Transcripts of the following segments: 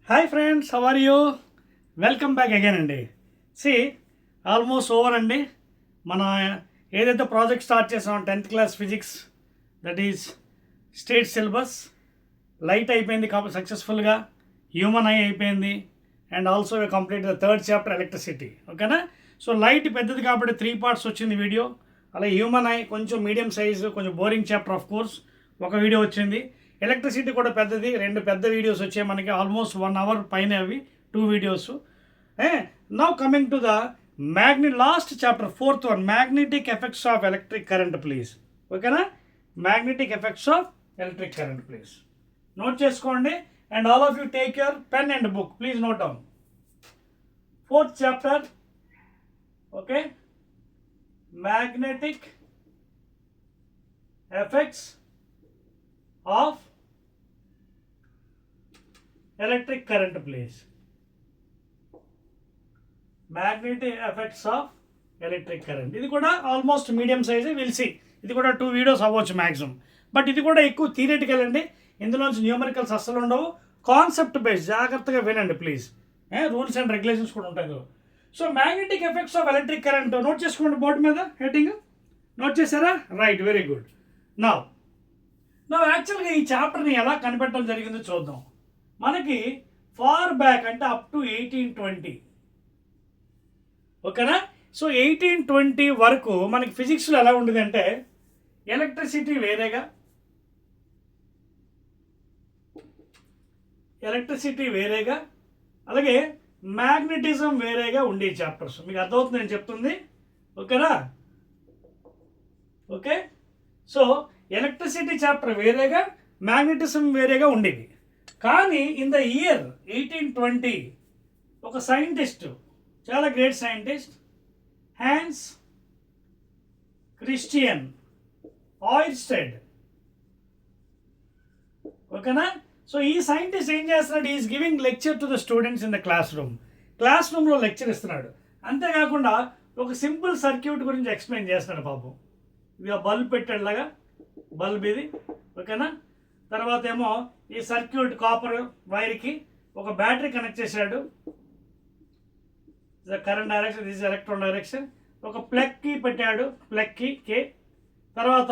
Hi friends, how are you? Welcome back again అండి. See almost over అండి. మన ఏదైతే ప్రాజెక్ట్ స్టార్ట్ చేసామో 10th class physics, that is state syllabus light అయిపోయింది కాబట్టి సక్సెస్ఫుల్గా. హ్యూమన్ ఐ అయిపోయింది and also complete the third chapter electricity. ఓకేనా? సో లైట్ పెద్దది కాబట్టి 3 parts వచ్చింది వీడియో. అలాగే హ్యూమన్ ఐ కొంచెం మీడియం సైజు, కొంచెం బోరింగ్ చాప్టర్ ఆఫ్ కోర్స్, ఒక వీడియో వచ్చింది. ఎలక్ట్రిసిటీ కూడా పెద్దది, 2 పెద్ద వీడియోస్ వచ్చాయి మనకి, ఆల్మోస్ట్ 1 hour పైన అవి 2 videos. Now coming to the last chapter 4th one, magnetic effects of electric current please. ఓకేనా? Magnetic effects of electric current please note చేసుకోండి. And all of you take your pen and book, please note down. 4th chapter, okay, magnetic effects of electric current please. Magnetic effects of electric current. ఇది కూడా almost medium size, will see. ఇది కూడా 2 videos అవ్వచ్చు maximum. But ఇది కూడా ఎక్కువ theoretical అండి. ఇందులోంచి న్యూమరికల్స్ అస్సలు ఉండవు. కాన్సెప్ట్ బేస్డ్, జాగ్రత్తగా వినండి ప్లీజ్. రూల్స్ అండ్ రెగ్యులేషన్స్ కూడా ఉంటాయి. So magnetic effects of electric current note చేసుకోండి బోర్డు మీద, హెడ్డింగ్ నోట్ చేశారా? Right, very good. నా యాక్చువల్గా ఈ చాప్టర్ని ఎలా కనిపెట్టడం జరిగిందో చూద్దాం. మనకి ఫార్ బ్యాక్ అంటే అప్ టు 1820, ఓకేనా? సో 1820 వరకు మనకి ఫిజిక్స్లో ఎలా ఉండేది అంటే ఎలక్ట్రిసిటీ వేరేగా, అలాగే మ్యాగ్నెటిజం వేరేగా ఉండే చాప్టర్స్. మీకు అర్థమవుతుంది నేను చెప్తుంది, ఓకేనా? ఓకే, సో ఎలక్ట్రిసిటీ చాప్టర్ వేరేగా, మ్యాగ్నెటిజం వేరేగా ఉండేవి. కానీ ఇన్ ద ఇయర్ 1820 ఒక సైంటిస్ట్, చాలా గ్రేట్ సైంటిస్ట్, హ్యాన్స్ క్రిస్టియన్ ఆయిర్స్టెడ్, ఓకేనా? సో ఈ సైంటిస్ట్ ఏం చేస్తున్నాడు? Is giving lecture to the students in the class రూమ్లో లెక్చర్ ఇస్తున్నాడు. అంతేకాకుండా ఒక సింపుల్ సర్క్యూట్ గురించి ఎక్స్ప్లెయిన్ చేస్తున్నాడు పాపం. ఇది బల్బ్ పెట్టాడు లాగా, బల్బ్ ఇది, ఓకేనా? తర్వాత ఏమో ఈ సర్క్యూట్ కాపర్ వైర్కి ఒక బ్యాటరీ కనెక్ట్ చేశాడు, current direction, this electron direction. ఒక ప్లగ్ కీ పెట్టాడు, ప్లగ్ కీ కే, తర్వాత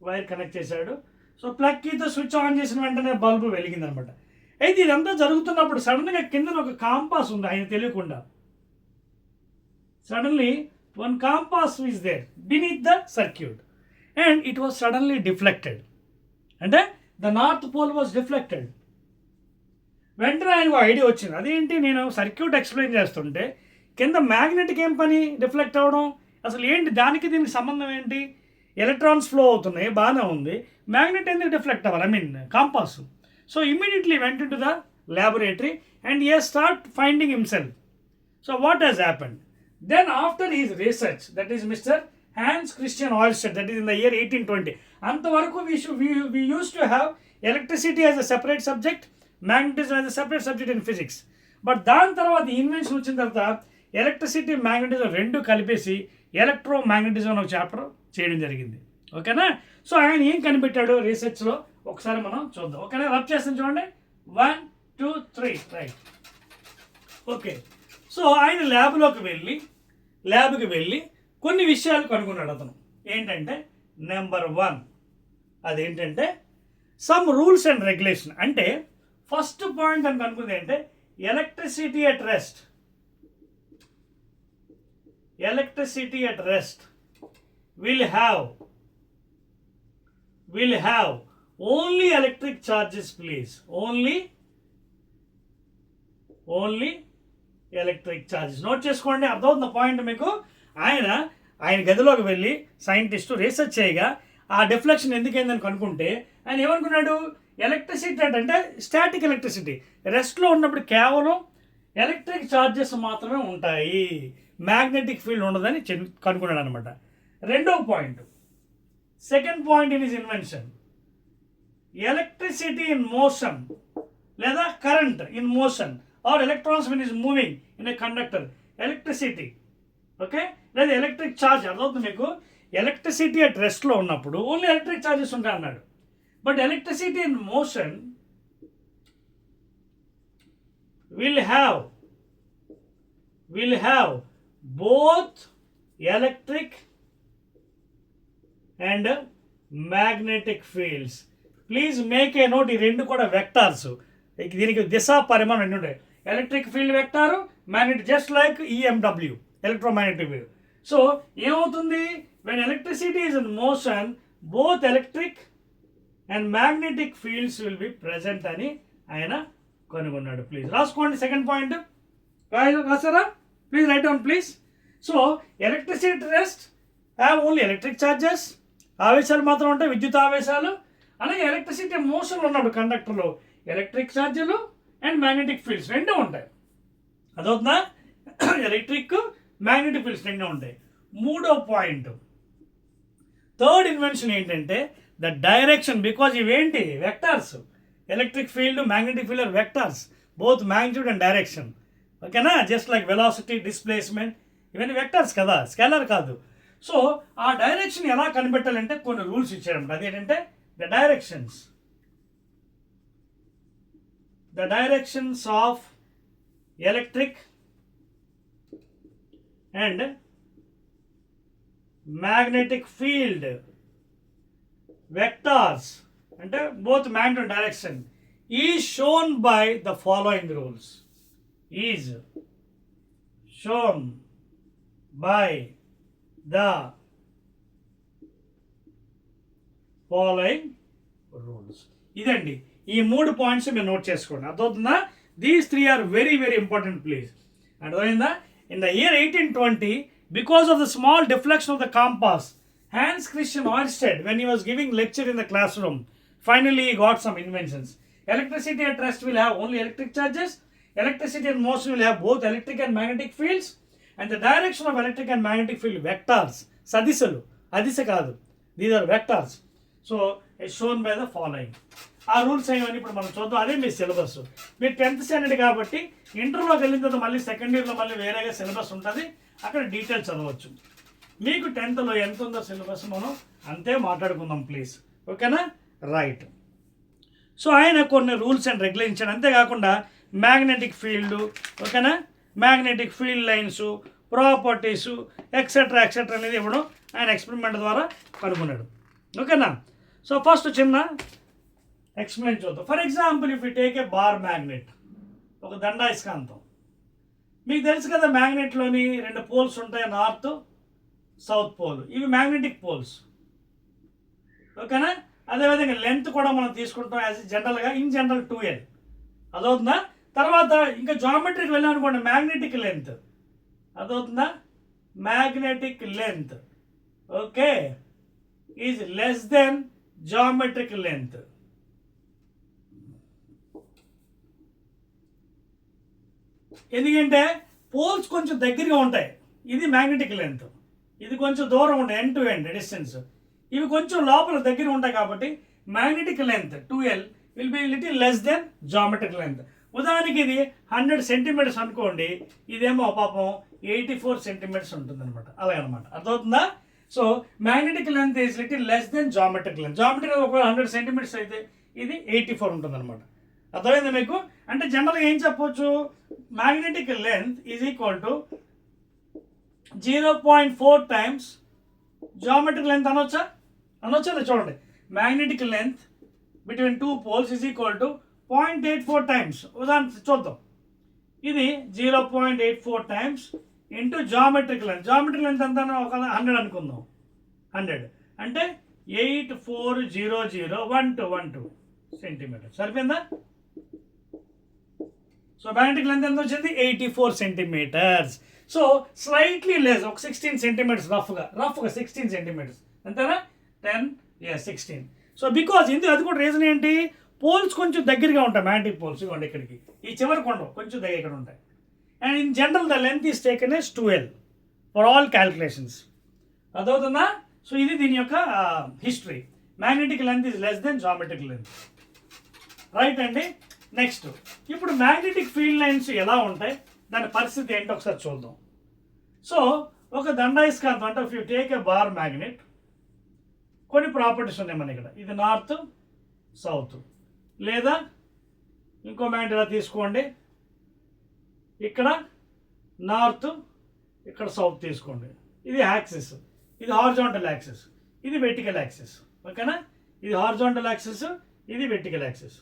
వైర్ కనెక్ట్ చేశాడు. సో ప్లగ్ కీతో స్విచ్ ఆన్ చేసిన వెంటనే బల్బు వెలిగింది అనమాట. అయితే ఇదంతా జరుగుతున్నప్పుడు సడన్గా కింద ఒక కాంపాస్ ఉంది, ఆయన తెలియకుండా. Suddenly one compass is there beneath the circuit and it was suddenly deflected. అంటే the north pole was deflected. వెంటనే ఆయనకు ఐడియా వచ్చింది, అదేంటి నేను సర్క్యూట్ ఎక్స్ప్లెయిన్ చేస్తుంటే కింద మ్యాగ్నెటిక్ ఏం పని డిఫ్లెక్ట్ అవ్వడం, అసలు ఏంటి దానికి దీనికి సంబంధం ఏంటి? ఎలక్ట్రాన్స్ ఫ్లో అవుతున్నాయి, బాగానే ఉంది, మ్యాగ్నెట్ ఎందుకు డిఫ్లెక్ట్ అవ్వాలి, compass. So immediately went to the laboratory and he start finding himself. So what has happened? Then after his research, that is Mr. Hans Christian Ørsted, that is in the year 1820. అంతవరకు we used to have electricity as a separate subject, magnetism as a separate subject in physics. But దాని తర్వాత invention వచ్చిన తర్వాత electricity, magnetism రెండు కలిపేసి electro magnetism ఒక chapter చేయడం జరిగింది, ఓకేనా? సో ఆయన ఏం కనిపెట్టాడు రీసెర్చ్లో ఒకసారి మనం చూద్దాం, ఓకేనా? రబ్ చేస్తాం చూడండి, 1 2 3, రైట్. ఓకే, సో ఆయన ల్యాబ్కి వెళ్ళి కొన్ని విషయాలు కనుగొన్నాడు అతను. ఏంటంటే నెంబర్ 1, అదేంటంటే సమ్ రూల్స్ అండ్ రెగ్యులేషన్. అంటే ఫస్ట్ పాయింట్ అని కనుక్కుంది అంటే electricity at rest will have only electric charges please, only electric charges. Note చేసుకోండి, అర్థమవుతున్న పాయింట్ మీకు. ఆయన గదిలోకి వెళ్ళి సైంటిస్టు రీసెర్చ్ చేయగా ఆ డిఫ్లెక్షన్ ఎందుకైందని కనుక్కుంటే ఆయన ఏమనుకున్నాడు? ఎలక్ట్రిసిటీ అంటే స్టాటిక్ ఎలక్ట్రిసిటీ, రెస్ట్లో ఉన్నప్పుడు కేవలం ఎలక్ట్రిక్ ఛార్జెస్ మాత్రమే ఉంటాయి, మ్యాగ్నెటిక్ ఫీల్డ్ ఉండదని కనుక్కున్నాడు అనమాట. రెండవ point, second point in his invention, electricity in motion లేదా current in motion or electrons when is moving in a conductor, electricity, okay, లేదా ఎలక్ట్రిక్ ఛార్జ్. అర్థమవుతుంది మీకు? ఎలక్ట్రిసిటీ అట్ రెస్ట్లో ఉన్నప్పుడు ఓన్లీ ఎలక్ట్రిక్ ఛార్జెస్ ఉంటాయి అన్నాడు. But electricity in motion will have both electric and magnetic fields. Please make a note, ఈ రెండు కూడా vectors. దీనికి దిశ పరిమాణం రెండు ఉంటాయి. Electric field vector, magnetic, just like EMW, electromagnetic wave. So ఏమవుతుంది, when electricity is in motion both electric and magnetic fields will be present అని ఆయన కనుగొన్నాడు. ప్లీజ్ రాసుకోండి. సెకండ్ పాయింట్ రాసారా? Please write down please. So electricity rest have only electric charges, ఆవేశాలు మాత్రం ఉంటాయి, విద్యుత్ ఆవేశాలు. అలాగే ఎలక్ట్రిసిటీ మోషన్లో ఉన్నప్పుడు కండక్టర్లో ఎలక్ట్రిక్ ఛార్జీలు అండ్ మ్యాగ్నెటిక్ ఫీల్డ్స్ రెండు ఉంటాయి. అదవుతుందా? ఎలక్ట్రిక్ మ్యాగ్నెటిక్ ఫీల్డ్స్ రెండు ఉంటాయి. మూడో పాయింట్, థర్డ్ ఇన్వెన్షన్ ఏంటంటే ద డైరెక్షన్. బికాజ్ ఇవేంటి vectors, electric field magnetic field are vectors, both magnitude and direction. ఓకేనా? జస్ట్ లైక్ వెలాసిటీ, డిస్ప్లేస్మెంట్, ఇవన్నీ వెక్టార్స్ కదా, స్కేలర్ కాదు. సో ఆ డైరెక్షన్ ఎలా కనిపెట్టాలంటే కొన్ని రూల్స్ ఇచ్చారన్నమాట. అదేంటంటే the directions of electric and magnetic field vectors అంటే both magnetic direction is shown by the following rules. Is shown by the following rules. ఇదండి ఈ మూడు పాయింట్స్ మీరు నోట్ చేసుకోండి. అర్థమవుతుందా? These three are very very important please. అర్థమైందా? In the year 1820 because of the small deflection of the compass, Hans Christian Ørsted, when he was giving lecture in the classroom, finally he got some inventions. Electricity at rest will have only electric charges, electricity in motion will have both electric and magnetic fields, and the direction of electric and magnetic field vectors, సదిశలు, అదిశ కాదు, these are vectors. So it's shown by the following. ఆ rules ఏమని ఇప్పుడు మనం చూద్దాం. అదే మీ syllabus. మీరు 10th స్టాండర్డ్ కాబట్టి ఇంటర్లోకి వెళ్ళిన తర్వాత మళ్ళీ సెకండ్ ఇయర్లో మళ్ళీ వేరేగా సిలబస్ ఉంటుంది, అక్కడ డీటెయిల్స్ చదవచ్చు. మీకు 10thలో ఎంత ఉందో సిలబస్ మనం అంతే మాట్లాడుకుందాం ప్లీజ్. ఓకేనా? రైట్. సో ఆయన కొన్ని రూల్స్ అండ్ రెగ్యులేషన్, అంతేకాకుండా మ్యాగ్నెటిక్ ఫీల్డ్, ఓకేనా, magnetic field lines, properties, etcetera etcetera అనేది ఇవ్వడం ఆయన ఎక్స్పెరిమెంట్ ద్వారా కనుగొన్నాడు. ఓకేనా? సో ఫస్ట్ చిన్న ఎక్స్ప్లెయిన్ చూద్దాం. For example if you take a bar magnet, ఒక దండాయస్కాంతం. మీకు తెలుసు కదా మ్యాగ్నెట్లోని రెండు పోల్స్ ఉంటాయి, నార్త్ సౌత్ పోల్. ఇవి మ్యాగ్నెటిక్ పోల్స్. ఓకేనా? అదేవిధంగా లెంత్ కూడా మనం తీసుకుంటాం యాజ్ జనరల్గా, ఇన్ జనరల్ 2L. అదవుతుందా? తర్వాత ఇంకా జామెట్రీకి వెళ్ళాం అనుకోండి, మ్యాగ్నెటిక్ లెంత్. అదవుతుందా? Magnetic length okay is less than geometric length. ఎందుకంటే పోల్స్ కొంచెం దగ్గరగా ఉంటాయి. ఇది మ్యాగ్నెటిక్ లెంత్, ఇది కొంచెం దూరం ఉంటాయి, ఎండ్ టు ఎండ్ డిస్టెన్స్. ఇవి కొంచెం లోపల దగ్గర ఉంటాయి కాబట్టి magnetic length 2L will be little less than geometric length. ఉదాహరణకి ఇది 100 సెంటీమీటర్స్ అనుకోండి, ఇదేమో పాపం 84 సెంటీమీటర్స్ ఉంటుంది అనమాట. అలాగనమాట. అర్థమవుతుందా? So magnetic length is little less than geometric length. Geometric ఒకవేళ 100 సెంటీమీటర్స్ అయితే ఇది 84 ఉంటుంది అనమాట. అర్థమైంది మీకు? అంటే జనరల్గా ఏం చెప్పొచ్చు, magnetic length is equal to 0.4 times geometric length అనొచ్చా? అనొచ్చా? చూడండి, magnetic length between two poles is equal to 0.84 times. ఉదాహరణ చూద్దాం, ఇది 0.84 times into geometric length. Geometric length ఎంత? ఒక 100 అనుకుందాం. 100 అంటే 840012 సెంటీమీటర్. సరిపోయిందా? సో మ్యాగ్నెటిక్ లెంత్ ఎంత వచ్చింది? 84 సెంటీమీటర్స్. సో స్లైట్లీ లెస్, ఒక 16 సెంటీమీటర్స్ రఫ్గా 16 సెంటీమీటర్స్. అంతేనా? 16. సో బికాజ్ అది కూడా రీజన్ ఏంటి, పోల్స్ కొంచెం దగ్గరగా ఉంటాయి. మ్యాగ్నెటిక్ పోల్స్ ఇవ్వండి ఇక్కడికి, ఈ చివరికి ఉండవు, కొంచెం దగ్గర ఇక్కడ ఉంటాయి. And in general the length is taken as 2L for all calculations. అదవుతుందా? సో ఇది దీని యొక్క history. Magnetic length is less than geometric length. Right అండి. నెక్స్ట్, ఇప్పుడు మ్యాగ్నెటిక్ ఫీల్డ్ లైన్స్ ఎలా ఉంటాయి, దాని పరిస్థితి ఏంటో ఒకసారి చూద్దాం. సో ఒక దండాయస్కాంతం అంటే if you take a bar magnet, కొన్ని ప్రాపర్టీస్ ఉన్నాయి మన ఇక్కడ. ఇది నార్త్ సౌత్, లేదా ఇంకో మ్యాగ్నెట్ ఇలా తీసుకోండి, ఇక్కడ నార్త్, ఇక్కడ సౌత్ తీసుకోండి. ఇది యాక్సిస్, ఇది హారిజాంటల్ యాక్సిస్, ఇది వెర్టికల్ యాక్సిస్. ఓకేనా? ఇది హారిజాంటల్ యాక్సిస్, ఇది వెర్టికల్ యాక్సిస్.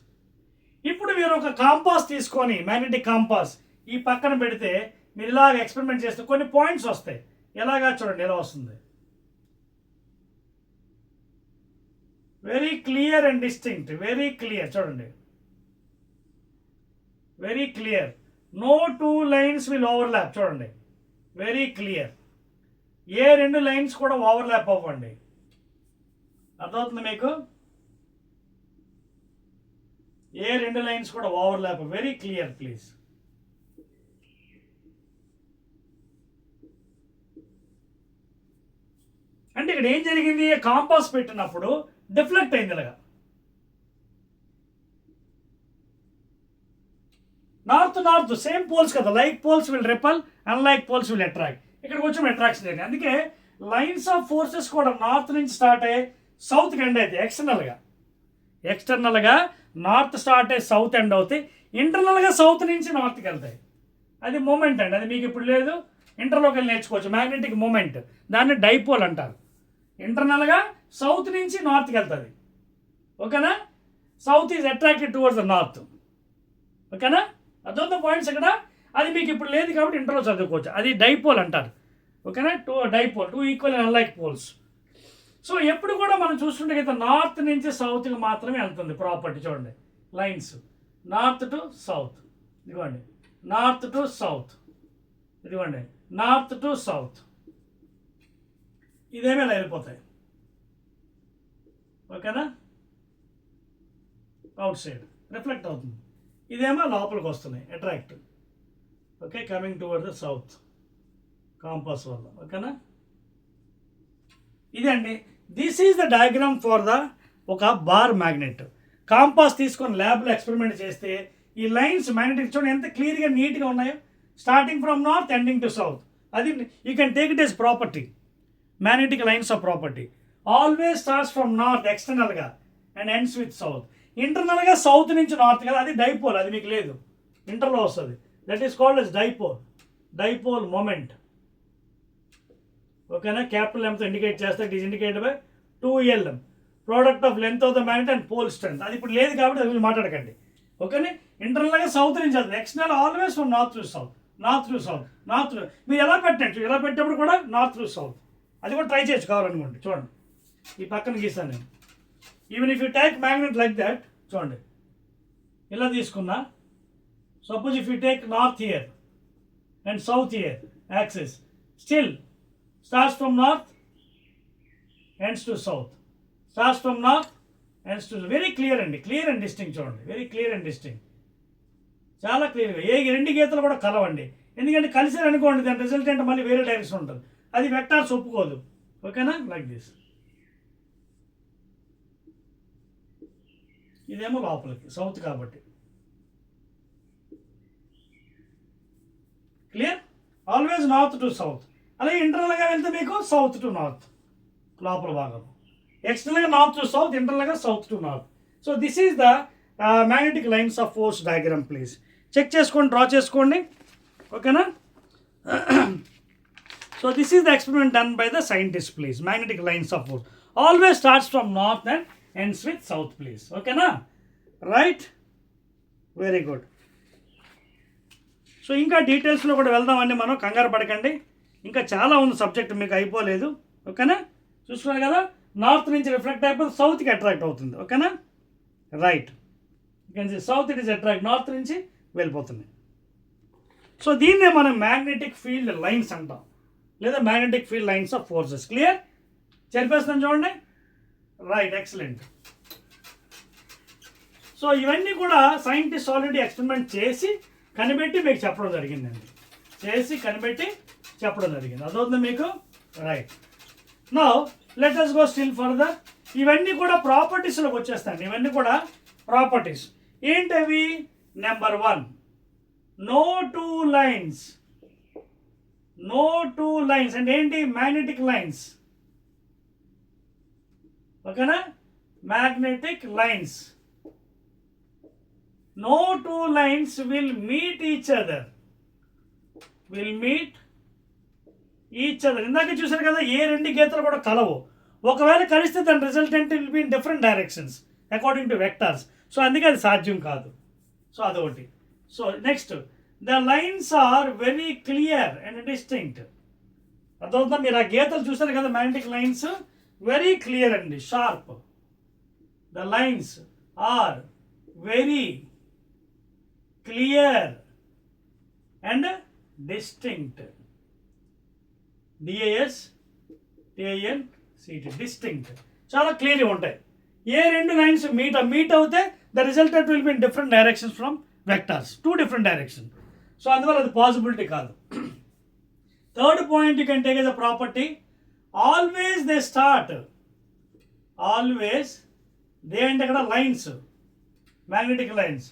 ఇప్పుడు మీరు ఒక కాంపాస్ తీసుకొని, మ్యాగ్నెటిక్ కాంపాస్ ఈ పక్కన పెడితే మీరు ఇలాగ ఎక్స్పెరిమెంట్ చేస్తే కొన్ని పాయింట్స్ వస్తాయి. ఎలాగా చూడండి, ఎలా వస్తుంది. Very clear and distinct, very clear. చూడండి, very clear. No two lines will overlap. చూడండి, వెరీ క్లియర్. ఏ రెండు లైన్స్ కూడా ఓవర్లాప్ అవ్వండి. అర్థమవుతుంది మీకు? ఏ రెండు లైన్స్ కూడా ఓవర్లాప్. Very clear please. అంటే ఇక్కడ ఏం జరిగింది, కాంపాస్ పెట్టినప్పుడు డిఫ్లెక్ట్ అయింది ఇలాగా. నార్త్ నార్త్ సేమ్ పోల్స్ కదా, like poles will repel, unlike poles will attract. ఇక్కడికి వచ్చి అట్రాక్షన్ జరిగింది. అందుకే లైన్స్ ఆఫ్ ఫోర్సెస్ కూడా నార్త్ నుంచి స్టార్ట్ అయ్యి సౌత్కి ఎండ్ అవుతాయి. ఎక్స్టర్నల్గా నార్త్ స్టార్ట్ అయ్యి సౌత్ ఎండ్ అవుతాయి. ఇంటర్నల్గా సౌత్ నుంచి నార్త్కి వెళ్తాయి. అది మూమెంట్ అండి, అది మీకు ఇప్పుడు లేదు, ఇంటర్లోకి వెళ్ళి నేర్చుకోవచ్చు. మ్యాగ్నెటిక్ మూమెంట్, దాన్ని డైపోల్ అంటారు. ఇంటర్నల్గా సౌత్ నుంచి నార్త్కి వెళ్తుంది. ఓకేనా? South is attracted towards the north. ఓకేనా? అదొక పాయింట్స్ ఇక్కడ. అది మీకు ఇప్పుడు లేదు కాబట్టి ఇంటర్లో చదువుకోవచ్చు. అది డైపోల్ అంటారు. ఓకేనా? Dipole, two equal and unlike poles. So ఎప్పుడు కూడా మనం చూస్తుంటే కదా నార్త్ నుంచి సౌత్కి మాత్రమే వెళ్తుంది ప్రాపర్టీ. చూడండి, లైన్స్ నార్త్ టు సౌత్, ఇదిగోండి నార్త్ టు సౌత్, ఇదిగోండి నార్త్ టు సౌత్. ఇదేమీ ఇలా వెళ్ళిపోతాయి. ఓకేనా? అవుట్ సైడ్ రిఫ్లెక్ట్ అవుతుంది. ఇదేమో లోపలికి వస్తున్నాయి, attract. Okay, coming towards the south compass వల్ల. ఓకేనా? ఇదండి, this is the diagram for the ఒక బార్ మ్యాగ్నెట్. కాంపాస్ తీసుకొని ల్యాబ్లో ఎక్స్పెరిమెంట్ చేస్తే ఈ లైన్స్ మ్యాగ్నెటిక్ చూడండి ఎంత క్లియర్గా నీట్గా ఉన్నాయో. Starting from north ending to south. అది you can take it as property. Magnetic lines of property always starts from north ఎక్స్టర్నల్గా అండ్ ఎండ్స్ విత్ సౌత్. ఇంటర్నల్గా సౌత్ నుంచి నార్త్ కదా, అది డైపోల్. అది మీకు లేదు, ఇంటర్లో వస్తుంది. That is called as dipole. Dipole moment. ఓకేనా? క్యాపిటల్ ఎంతో ఇండికేట్ చేస్తే it is indicated by 2Lm, product of length of the magnet and pole strength. అది ఇప్పుడు లేదు కాబట్టి అది మాట్లాడకండి. ఓకేనా? ఇంటర్నల్గా సౌత్ నుంచి వెళ్తుంది. External always from north to south, north to south, north. మీరు ఎలా పెట్టండి, ఎలా పెట్టేప్పుడు కూడా నార్త్ టు సౌత్. అది కూడా ట్రై చేయొచ్చు కావాలనుకోండి. చూడండి, ఈ పక్కన గీసాను నేను. Even if you take magnet like that, చూడండి ఇలా తీసుకున్నా. Suppose if you take north here and south here axis, still starts from north, ends to south. Starts from north, ends to very clear and distinct. చూడండి, very clear and distinct, చాలా క్లియర్గా. ఏ రెండు గీతలు కూడా కలవండి. ఎందుకంటే కలిసి అనుకోండి దాని రిజల్టెంట్ మళ్ళీ వేరే డైరెక్షన్ ఉంటుంది. అది వెక్టార్స్ ఒప్పుకోదు. ఓకేనా? Like this. ఇదేమో లోపలికి సౌత్ కాబట్టి clear. Always north to south. అలాగే ఇంటర్నల్గా వెళ్తే మీకు సౌత్ టు నార్త్ లోపల భాగం. ఎక్స్టర్నల్గా నార్త్ టు సౌత్, ఇంటర్నల్గా south to north. So this is the magnetic lines of force diagram. Please check చేసుకోండి, డ్రా చేసుకోండి. ఓకేనా? So this is the experiment done by the scientist. Please, magnetic lines of force always starts from north and ends with south. Please. ఓకేనా? Right, very good. So ఇంకా డీటెయిల్స్లో కూడా వెళ్దామండి మనం, కంగారు పడకండి. ఇంకా చాలా ఉంది సబ్జెక్ట్, మీకు అయిపోలేదు. ఓకేనా? చూస్తున్నారు కదా, నార్త్ నుంచి రిఫ్లెక్ట్ అయిపోతే సౌత్కి అట్రాక్ట్ అవుతుంది. ఓకేనా? Right, south it is attract, north నుంచి వెళ్ళిపోతుంది. సో దీన్నే మనం మ్యాగ్నెటిక్ ఫీల్డ్ లైన్స్ అంటాం, లేదా magnetic field lines of forces. Clear? చెప్పేస్తాను చూడండి. Right, excellent. సో ఇవన్నీ కూడా సైంటిస్ట్ ఆల్రెడీ ఎక్స్పెరిమెంట్ చేసి కనిపెట్టి మీకు చెప్పడం జరిగిందండి. చెప్పడం జరిగింది. అదవుతుంది మీకు. Right, now let us go still further. ఇవన్నీ కూడా ప్రాపర్టీస్లోకి వచ్చేస్తాయండి. ఇవన్నీ కూడా ప్రాపర్టీస్ ఏంటవి? Number 1, no two lines. అంటే ఏంటి? Magnetic lines. ఓకేనా? Magnetic lines. No two lines will meet each other. Will meet each other. ఇందాక చూసారు కదా, ఏ రెండు గీతలు కూడా కలవు. ఒకవేళ కలిస్తే దాని resultant will be in different directions according to vectors. So అందుకే అది సాధ్యం కాదు. సో అదొకటి. So next, the lines are very clear and distinct. అదవుతుందా? మీరు ఆ గీతలు చూసారు కదా, మ్యాగ్నెటిక్ లైన్స్ వెరీ క్లియర్ అండి, sharp. The lines are very clear and distinct. DISTINCT, distinct, చాలా క్లియర్గా ఉంటాయి. ఏ రెండు లైన్స్ మీట్ అవుతే the resultant will be in different directions from vectors, two different direction. So అందువల్ల అది పాసిబిలిటీ కాదు. Third point you can take as a property, always they start, always they అంటే ఇక్కడ lines, magnetic lines,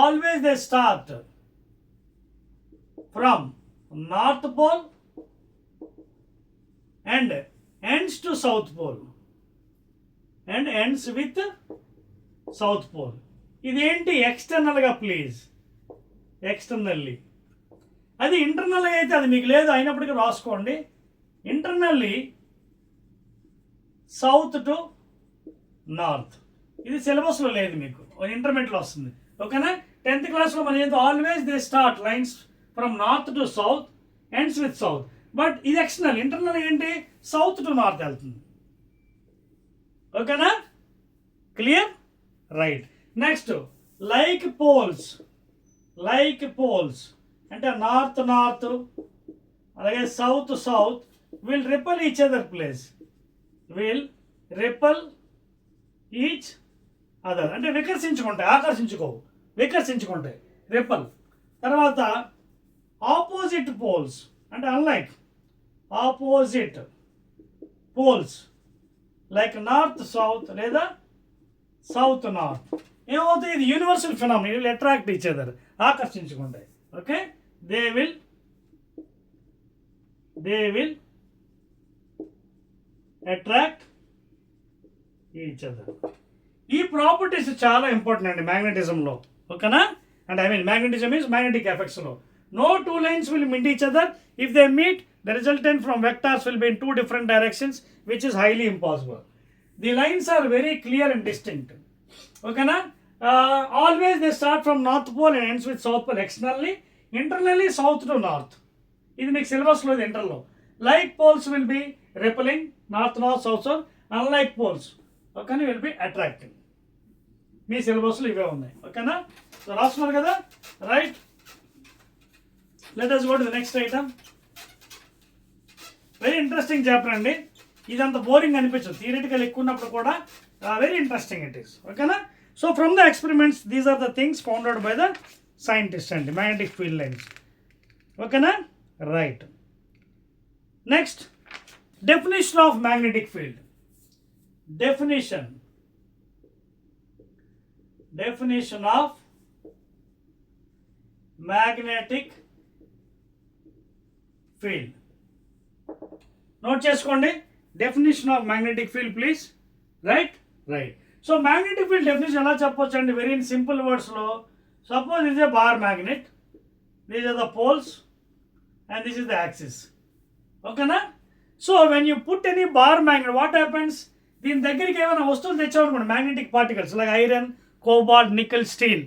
always they start from north pole and ends to south pole and ends with south pole. ఇదేంటి? ఎక్స్టర్నల్గా please, externally. అది ఇంటర్నల్గా అయితే అది మీకు లేదు, అయినప్పటికీ రాసుకోండి. Internally south to north. ఇది సిలబస్లో లేదు, మీకు ఇంటర్మీడియట్లో వస్తుంది. ఓకేనా? 10th క్లాస్లో మన ఏదో always they start lines from north to south, ends with south. But ఇది ఎక్స్టర్నల్. ఇంటర్నల్ ఏంటి? సౌత్ టు నార్త్ వెళ్తుంది. ఓకేనా? Clear? Right. Next, like poles, like poles అంటే నార్త్ నార్త్ అలాగే south south will repel each other place, will repel each other అంటే వికర్షించుకుంటాయి, ఆకర్షించుకోవు, వికర్షించుకుంటాయి, రిపల్. తర్వాత ఆపోజిట్ పోల్స్ అంటే unlike opposite poles like north south లేదా సౌత్ నార్త్ ఏమవుతాయి? ఇది universal phenomena, will attract each other, ఆకర్షించుకుంటాయి. Okay, they will attract each other. ఈ ప్రాపర్టీస్ చాలా ఇంపార్టెంట్ అండి మ్యాగ్నెటిజంలో. ఓకేనా? And I mean magnetism is magnetic ఎఫెక్ట్స్లో. No two lines will meet each other. If they meet, the resultant from vectors will be in two different directions, which is highly impossible. The lines are very clear and distinct. Okay, na? Always they start from north pole and ends with south pole externally. Internally, south to north. This makes syllabus lo interlo. Like poles will be repelling, north north, south south. Unlike poles, okay, will be attracting. మీ సిలబస్లో ఇవే ఉన్నాయి. ఓకేనా? So రాస్తున్నారు కదా, right. Let us go to the next item. Very interesting chapter అండి. ఇదంత boring అనిపించదు, థియరిటికల్ ఎక్కువ ఉన్నప్పుడు కూడా వెరీ ఇంట్రెస్టింగ్ ఇట్ ఈస్. ఓకేనా? So from the experiments these are the things found out by the scientist అండి, మ్యాగ్నెటిక్ ఫీల్డ్ లైన్స్. ఓకేనా? Right. Next, definition of magnetic field. Definition of magnetic field. Note చేసుకోండి, definition of magnetic field please. Right. So magnetic field definition ఎలా చెప్పొచ్చు అండి? Very in simple words లో, suppose is a bar magnet, these are the poles and this is the axis. ఓకేనా? So when you put any bar magnet, what happens? దీని దగ్గరికి ఏమైనా వస్తువులు తెచ్చామనుకోండి, magnetic particles like iron, cobalt, nickel, steel,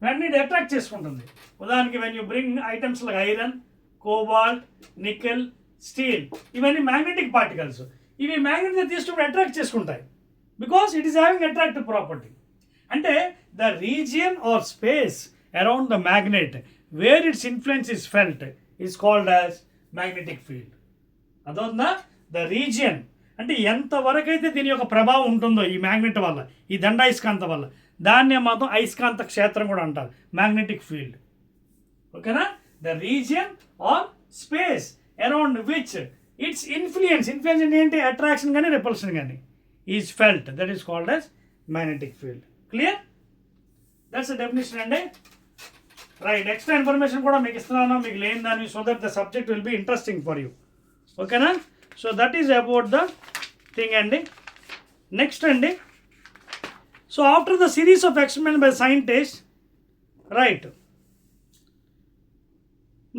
వెంటనే ఇది attract చేసుకుంటుంది. ఉదాహరణకి when you bring items like iron, cobalt, nickel, steel, ఇవన్నీ మ్యాగ్నెటిక్ పార్టికల్స్. ఇవి మ్యాగ్నెట్ తీసుకుని అట్రాక్ట్ చేసుకుంటాయి because it is having attractive property. అంటే the region or space around the magnet where its influence is felt is called as magnetic field. అదొందా? The region అంటే ఎంతవరకు అయితే దీని యొక్క ప్రభావం ఉంటుందో ఈ మ్యాగ్నెట్ వల్ల, ఈ దండాయస్కాంత వల్ల, దాన్నే మాత్రం అయస్కాంత క్షేత్రం కూడా అంటారు, మ్యాగ్నెటిక్ ఫీల్డ్. ఓకేనా? The region or space around which its influence అంటే ఏంటి? అట్రాక్షన్ కానీ రిపల్షన్ కానీ is felt, that is called as magnetic field. Clear? That's the definition అండి. రైట్. ఎక్స్ట్రా ఇన్ఫర్మేషన్ కూడా మీకు ఇస్తున్నాను, మీకు లేని దాన్ని, so that the subject will be interesting for you. ఓకేనా? So that is about the thing అండి. నెక్స్ట్ అండి, so after the series of experiment by scientist, right,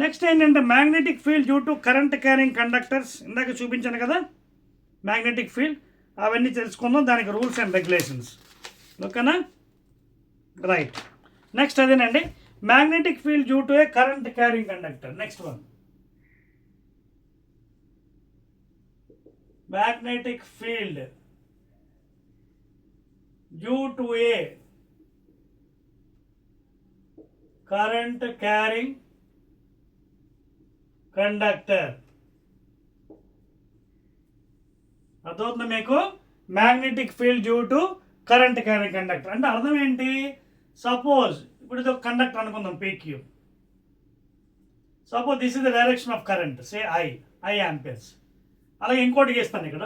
next ఏంటంటే magnetic field due to current carrying conductors. ఇందాక చూపించాను కదా magnetic field, అవన్నీ తెలుసుకుందాం, దానికి రూల్స్ అండ్ రెగ్యులేషన్స్. ఓకేనా, రైట్. నెక్స్ట్ అదేనండి magnetic field due to a current carrying conductor. Next one, magnetic field due to a current carrying conductor. అర్థమవుతుందా మీకు? Magnetic field due to current carrying conductor అంటే అర్థం ఏంటి? సపోజ్ ఇప్పుడు ఇది ఒక కండక్టర్ అనుకుందాం PQ. Suppose this is the direction of current, say I amperes. అలాగే ఇంకోటి గీస్తాను ఇక్కడ,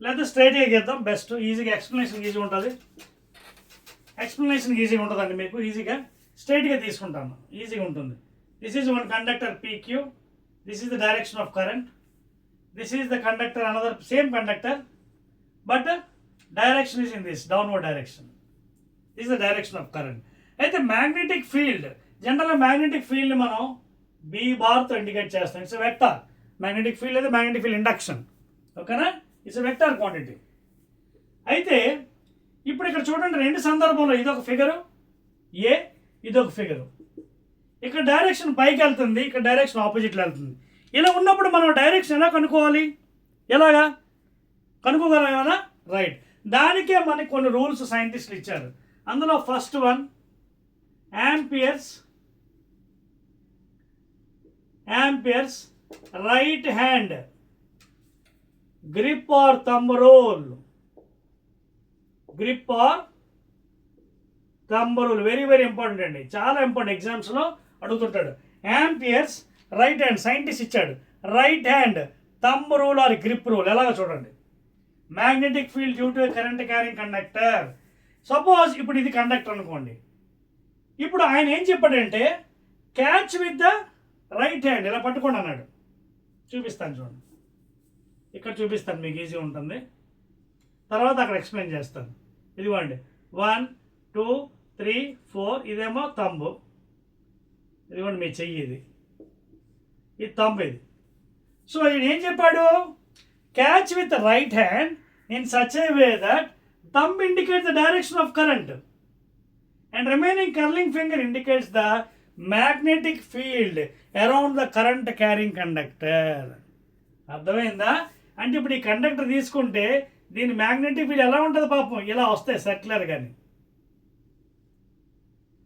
లేదా స్ట్రైట్గా గీద్దాం బెస్ట్, ఈజీగా ఎక్స్ప్లెనేషన్ ఈజీగా ఉంటుంది. ఎక్స్ప్లెనేషన్ ఈజీగా ఉంటుందండి మీకు, ఈజీగా స్ట్రైట్గా తీసుకుంటాను, ఈజీగా ఉంటుంది. This is one conductor PQ, this is the direction of current, this is the conductor another same conductor but direction is in this downward direction. This is the direction of current. అయితే magnetic field, జనరల్గా magnetic ఫీల్డ్ని మనం B బార్తో indicate చేస్తాం. It's vector magnetic field లేదా magnetic field induction. ఓకేనా, it's vector quantity. అయితే ఇప్పుడు ఇక్కడ చూడండి, రెండు సందర్భంలో ఇదొక ఫిగరు ఏ, ఇదొక ఫిగరు. ఇక్కడ డైరెక్షన్ పైకి వెళ్తుంది, ఇక్కడ డైరెక్షన్ ఆపోజిట్లో వెళ్తుంది. ఇలా ఉన్నప్పుడు మనం డైరెక్షన్ ఎలా కనుక్కోవాలి? ఎలాగా కనుక్కోగలం కదా? రైట్, దానికే మనకి కొన్ని రూల్స్ సైంటిస్టులు ఇచ్చారు. అందులో first one Ampere's right hand grip or thumb rule. Very very important అండి, చాలా ఇంపార్టెంట్, ఎగ్జామ్స్లో అడుగుతుంటాడు. యాంపియర్స్ రైట్ హ్యాండ్, సైంటిస్ట్ ఇచ్చాడు. Right hand thumb rule or grip rule. ఎలాగో చూడండి, magnetic field due to current carrying conductor. Suppose ఇప్పుడు ఇది conductor అనుకోండి. ఇప్పుడు ఆయన ఏం చెప్పాడంటే catch with the right hand, ఇలా పట్టుకోండి అన్నాడు. చూపిస్తాను చూడండి, ఇక్కడ చూపిస్తాను, మీకు ఈజీ ఉంటుంది. తర్వాత అక్కడ ఎక్స్ప్లెయిన్ చేస్తాను. ఇదిగోండి 1 2 3 4, ఇదేమో తంబు, ఇదిగోండి మీ చెయ్యి, ఇది తంబు ఇది. సో ఈయన ఏం చెప్పాడు? Catch with right hand in such a way that thumb indicates the direction of current and remaining curling finger indicates the magnetic field around the current carrying conductor. అర్థమైందా? అంటే ఇప్పుడు ఈ కండక్టర్ తీసుకుంటే దీని మ్యాగ్నెటిక్ ఫీల్డ్ ఎలా ఉంటుంది పాపం? ఇలా వస్తాయి సర్క్యులర్ కానీ.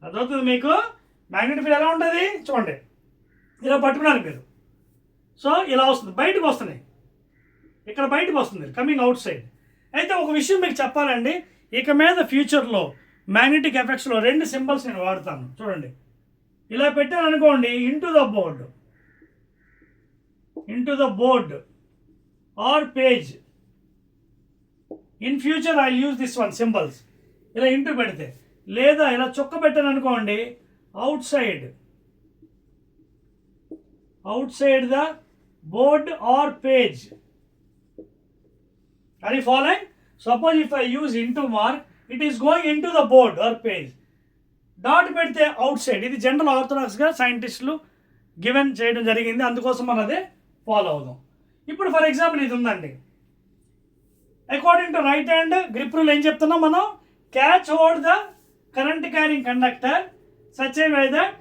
అర్థమవుతుంది మీకు? మ్యాగ్నెటిక్ ఫీల్డ్ ఎలా ఉంటుంది చూడండి, ఇలా పట్టుకున్నారు మీరు. సో ఇలా వస్తుంది, బయటకు వస్తున్నాయి, ఇక్కడ బయటకు వస్తుంది, కమింగ్ అవుట్ సైడ్. అయితే ఒక విషయం మీకు చెప్పాలండి, ఇక మీద ఫ్యూచర్లో మ్యాగ్నెటిక్ ఎఫెక్ట్స్లో రెండు సింబల్స్ నేను వాడతాను. చూడండి, ఇలా పెట్టాను అనుకోండి, into the board are page. In future I use this one symbols. ఇలా ఇంటూ పెడితే, లేదా ఇలా చుక్క పెట్టాను అనుకోండి, out side the board are page. Are you following? Suppose if I use into mark, it is going into the board or page. Dot పెడితే out side. ఇది general ఆర్థోడాక్స్గా సైంటిస్టులు గివెన్ చేయడం జరిగింది, అందుకోసం మనం అదే ఫాలో అవుదాం. ఇప్పుడు ఫర్ ఎగ్జాంపుల్ ఇది ఉందండి, according to right hand grip rule ఏం చెప్తున్నాం మనం? Catch hold the current carrying conductor such a way that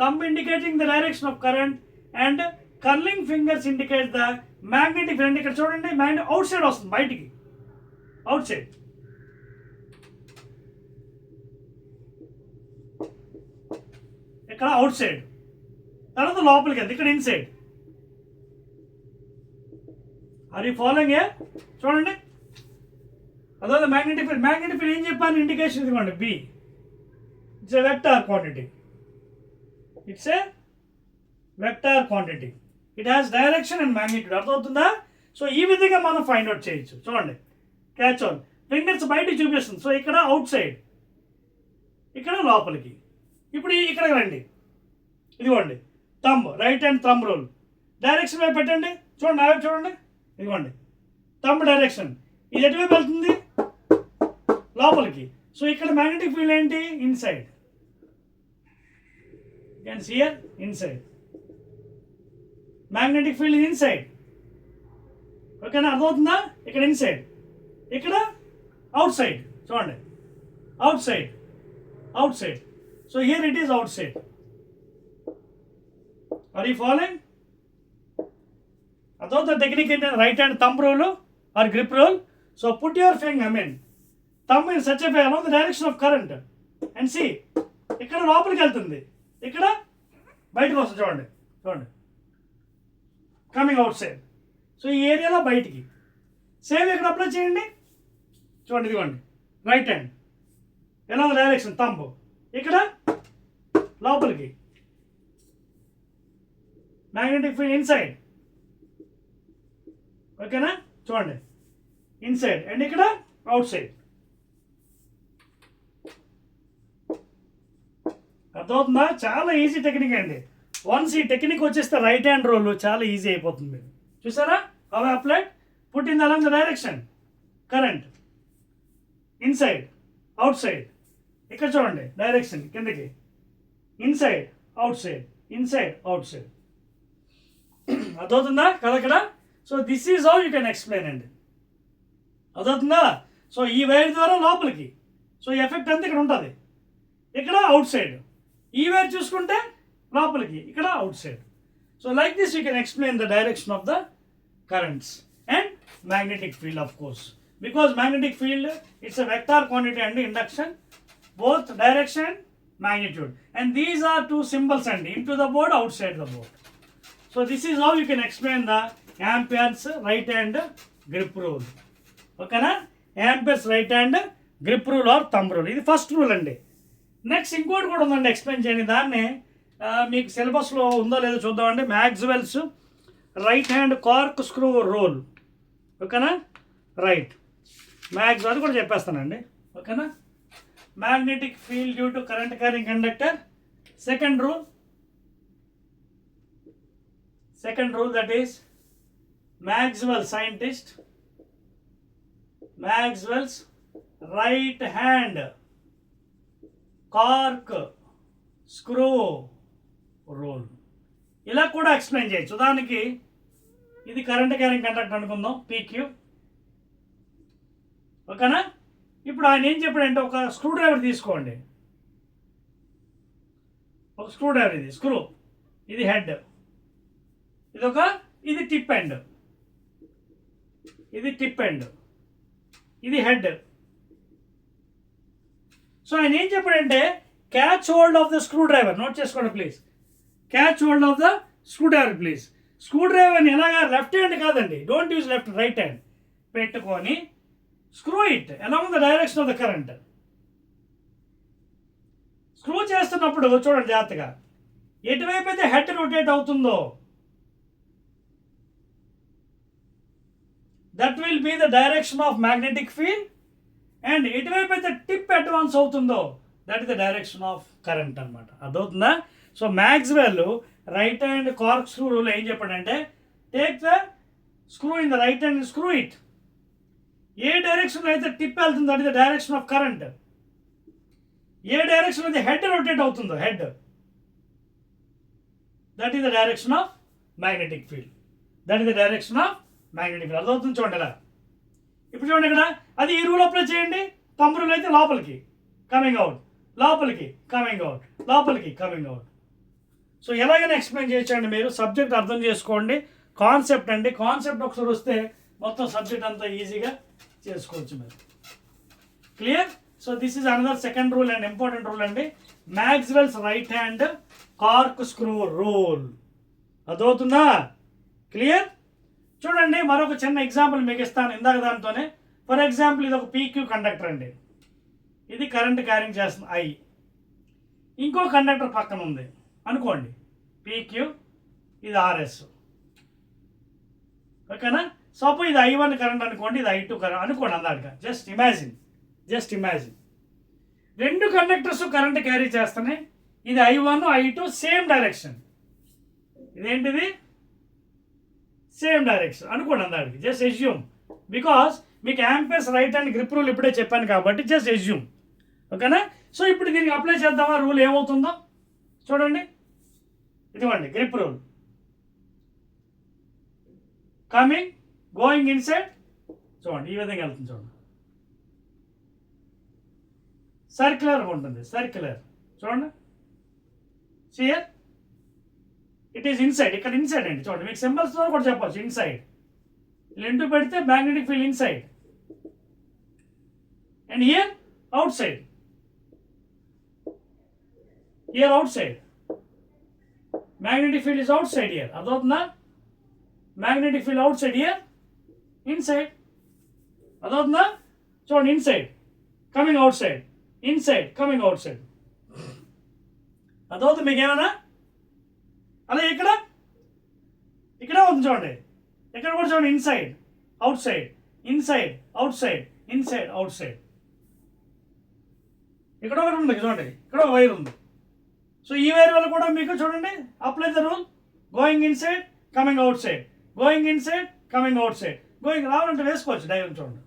thumb indicating the direction of current and curling fingers indicate the magnetic field. ఇక్కడ చూడండి, magnet out side వస్తుంది, బయటికి out side. ఇక్కడ out side, తర్వాత లోపలికి వెళ్తుంది, ఇక్కడ ఇన్సైడ్. Are you following? చూడండి, అదే మ్యాగ్నెటిక్ ఫీల్డ్ ఏం చెప్పాను? ఇండికేషన్ ఇదిగోండి, B. It's a vector quantity. It has direction and magnitude. అర్థమవుతుందా? సో ఈ విధంగా మనం ఫైండ్ అవుట్ చేయొచ్చు. చూడండి, క్యాచ్ ఆన్, ఫింగర్స్ బయటికి చూపిస్తుంది. సో ఇక్కడ అవుట్ సైడ్, ఇక్కడ లోపలికి. ఇప్పుడు ఇక్కడ రండి, ఇదిగోండి thumb, right hand thumb rule. Direction వైపు పెట్టండి, చూడండి, నా వైపు చూడండి, ఇదిగోండి థంబ్ డైరెక్షన్. ఇది ఎటువైపు వెళ్తుంది? లోపలికి. సో ఇక్కడ మ్యాగ్నెటిక్ ఫీల్డ్ ఏంటి? Inside. Can see here, inside. Magnetic field inside. ఓకేనా, అర్థమవుతుందా? ఇక్కడ ఇన్సైడ్, ఇక్కడ అవుట్ సైడ్. చూడండి, outside, outside. So here it is outside. Are you following? అర్థమవుతుంది టెక్నిక్ ఏంటంటే right hand thumb rule or grip rule. So put your finger thumb in such a way along the direction of current and see, ఇక్కడ లోపలికి వెళ్తుంది, ఇక్కడ బయటకు వస్తుంది. చూడండి చూడండి, కమింగ్ అవుట్ సైడ్. సో ఈ ఏరియాలో బయటికి. సేమ్ ఇక్కడ అప్లై చేయండి. చూడండి, ఇదిగోండి రైట్ హ్యాండ్ ఎలా డైరెక్షన్ థంబ్, ఇక్కడ లోపలికి మ్యాగ్నెటిక్ ఫీల్డ్ ఇన్సైడ్. ఓకేనా, చూడండి ఇన్సైడ్ అండ్ ఇక్కడ అవుట్ సైడ్. అర్థమవుతుందా? చాలా ఈజీ టెక్నిక్ అండి. వన్స్ ఈ టెక్నిక్ వచ్చేస్తే రైట్ హ్యాండ్ రోల్ చాలా ఈజీ అయిపోతుంది. మీరు చూసారా? How applied, put in along the direction current inside out side. ఇక్కడ చూడండి డైరెక్షన్ కిందకి, inside out side, inside out side. అర్థమవుతుందా కదా ఇక్కడ? So this is how you can explain అండి. అర్థమవుతుందా? సో ఈ వైర్ ద్వారా లోపలికి, సో ఎఫెక్ట్ అంతా ఇక్కడ ఉంటుంది, ఇక్కడ అవుట్ సైడ్. ఈ వైర్ చూసుకుంటే లోపలికి, ఇక్కడ outside. So like this you can explain the direction of the currents and magnetic field of course. Because magnetic field it's a vector quantity అండి, induction both direction and magnitude, and these are two symbols and into the board, outside the board. So this is how you can explain the Ampere's right hand grip rule. Okay na, Ampere's right hand grip rule or thumb rule. ఇది first rule అండి. Next ఇంకోటి కూడా ఉందండి, explain చేయండి. దాన్ని మీకు సిలబస్లో ఉందో లేదో చూద్దామండి. Maxwell's right hand corkscrew rule. ఓకేనా, రైట్ మ్యాక్స్ అది కూడా చెప్పేస్తానండి. ఓకేనా, magnetic field due to current carrying conductor. Second rule that is Maxwell's right hand cork screw rule. ఇలా కూడా ఎక్స్ప్లెయిన్ చేయొచ్చు. ఉదాహరణకి ఇది కరెంట్ క్యారింగ్ కండక్టర్ అనుకుందాం, PQ. ఓకేనా, ఇప్పుడు ఆయన ఏం చెప్పాడంటే ఒక స్క్రూ డ్రైవర్ తీసుకోండి. ఒక స్క్రూ డ్రైవర్, ఇది స్క్రూ, ఇది హెడ్, ఇది టిప్ ఎండ్, ఇది టిప్ ఎండ్, ఇది హెడ్. సో ఆయన ఏం చెప్పాడంటే catch hold of the screwdriver. Note చేసుకోండి please, catch hold of the screwdriver please. Screw డ్రైవర్ని ఎలాగా లెఫ్ట్ హ్యాండ్ కాదండి, don't use left, right hand పెట్టుకొని screw it along the direction of the current. Screw చేస్తున్నప్పుడు చూడండి జాగ్రత్తగా, ఎటువైపు అయితే హెడ్ రొటేట్ అవుతుందో that will be the direction of magnetic field, and ఎటువైపు అయితే టిప్ అడ్వాన్స్ అవుతుందో that is the direction of current అనమాట. అదవుతుందా? So Maxwell right hand corkscrew rule ఏం చెప్పాడంటే, take the screw in the right hand, screw it. ఏ డైరెక్షన్లో అయితే టిప్ వెళ్తుందో that is the direction of current. ఏ డైరెక్షన్లో అయితే హెడ్ రొటేట్ అవుతుందో head, that is the direction of magnetic field. That is the direction of magnetic field. అదవుతుంది చూడండి ఇలా. ఇప్పుడు చూడండి ఇక్కడ, అది ఈ రూల్ అప్లై చేయండి. థంబ్ రూల్ అయితే లోపలికి కమింగ్ అవుట్, లోపలికి కమింగ్ అవుట్, లోపలికి కమింగ్ అవుట్. సో ఎలాగైనా ఎక్స్ప్లెయిన్ చేయొచ్చండి. మీరు సబ్జెక్ట్ అర్థం చేసుకోండి, కాన్సెప్ట్ అండి. కాన్సెప్ట్ ఒకసారి వస్తే మొత్తం సబ్జెక్ట్ అంతా ఈజీగా చేసుకోవచ్చు మీరు. Clear? So this is another second rule and important rule అండి, Maxwell's right hand corkscrew rule. అదవుతుందా? క్లియర్? చూడండి, మరొక చిన్న ఎగ్జాంపుల్ మీకు ఇస్తాను ఇందాక దాంతోనే. ఫర్ ఎగ్జాంపుల్ ఇది ఒక PQ కండక్టర్ అండి, ఇది కరెంట్ క్యారింగ్ చేస్తుంది I. ఇంకో కండక్టర్ పక్కన ఉంది అనుకోండి, PQ, ఇది RS. ఓకేనా, సపోజ్ ఇది I1 కరెంట్ అనుకోండి, ఇది I2 కరెంట్ అనుకోండి. అందాక జస్ట్ ఇమాజిన్ రెండు కండక్టర్స్ కరెంట్ క్యారీ చేస్తున్నాయి. ఇది I1 I2 సేమ్ డైరెక్షన్, ఇదేంటిది సేమ్ డైరెక్షన్ అనుకోండి. అందాడికి జస్ట్ ఎస్యూమ్, బికాస్ మీకు amperes right hand grip rule ఇప్పుడే చెప్పాను కాబట్టి జస్ట్ ఎస్యూమ్. ఓకేనా, సో ఇప్పుడు దీనికి అప్లై చేద్దామా? రూల్ ఏమవుతుందో చూడండి. ఇదిగోండి grip rule. Coming, going inside. చూడండి ఈ విధంగా వెళ్తుంది చూడండి. సర్క్యులర్ ఉంటుంది, సర్క్యులర్. చూడండి సియర్ ఇట్ ఈస్ ఇన్సైడ్. ఇక్కడ ఇన్సైడ్ అండి. చూడండి మీకు సింబల్స్తో కూడా చెప్పచ్చు. ఇన్సైడ్ ఇలా ఇంటూ పెడితే magnetic field inside, and here outside. Here outside, magnetic field is outside here. అర్థమవుతుందా? Magnetic field outside, here inside. అర్థమవుతుందా? చూడండి inside coming outside, inside coming outside. అర్థమవుతుంది మీకు ఏమైనా? అలా ఇక్కడ ఇక్కడ ఉంది చూడండి. ఇక్కడ కూడా చూడండి inside out side, inside out side, inside out side. ఇక్కడ ఒకటి ఉంది చూడండి, ఇక్కడ ఒక వైర్ ఉంది. సో ఈ వైర్ వల్ల కూడా మీకు చూడండి apply the rule. Going inside, coming out side, going inside, coming out side. Going రావాలంటే వేసుకోవచ్చు డైరెక్ట్. చూడండి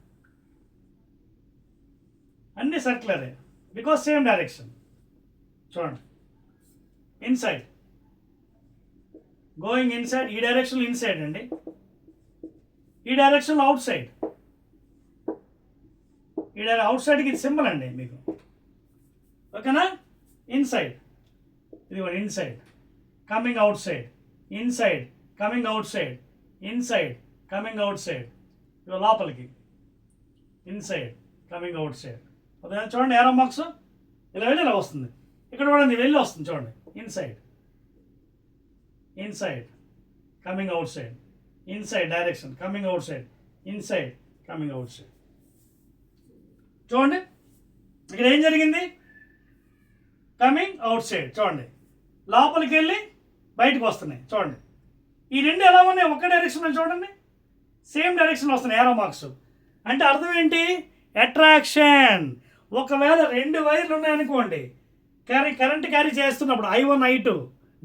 అన్ని సర్క్యులరే, బికాస్ సేమ్ డైరెక్షన్. చూడండి ఇన్సైడ్, గోయింగ్ ఇన్సైడ్. ఈ డైరెక్షన్లో ఇన్సైడ్ అండి, ఈ డైరెక్షన్లో అవుట్ సైడ్. ఈ అవుట్ సైడ్కి ఇది సింబల్ అండి మీకు, ఓకేనా? ఇన్సైడ్, ఇది కూడా inside coming outside, inside coming outside, inside coming out side. ఇవి లోపలికి ఇన్సైడ్ కమింగ్ అవుట్ సైడ్. చూడండి ఏరో మార్క్స్ ఇలా వెళ్ళి ఇలా వస్తుంది. ఇక్కడ కూడా వెళ్ళి వస్తుంది చూడండి. Inside, inside coming outside, inside direction coming outside, inside coming outside. చూడండి ఇక్కడ ఏం జరిగింది? Coming outside. చూడండి లోపలికి వెళ్ళి బయటకు వస్తున్నాయి. చూడండి ఈ రెండు ఎలా ఉన్నాయి? ఒక్క డైరెక్షన్ చూడండి, సేమ్ డైరెక్షన్ వస్తున్నాయి ఏరో మార్క్స్. అంటే అర్థం ఏంటి? అట్రాక్షన్. ఒకవేళ రెండు వైర్లు ఉన్నాయనుకోండి, కరెంట్ క్యారీ చేస్తున్నప్పుడు I1 I2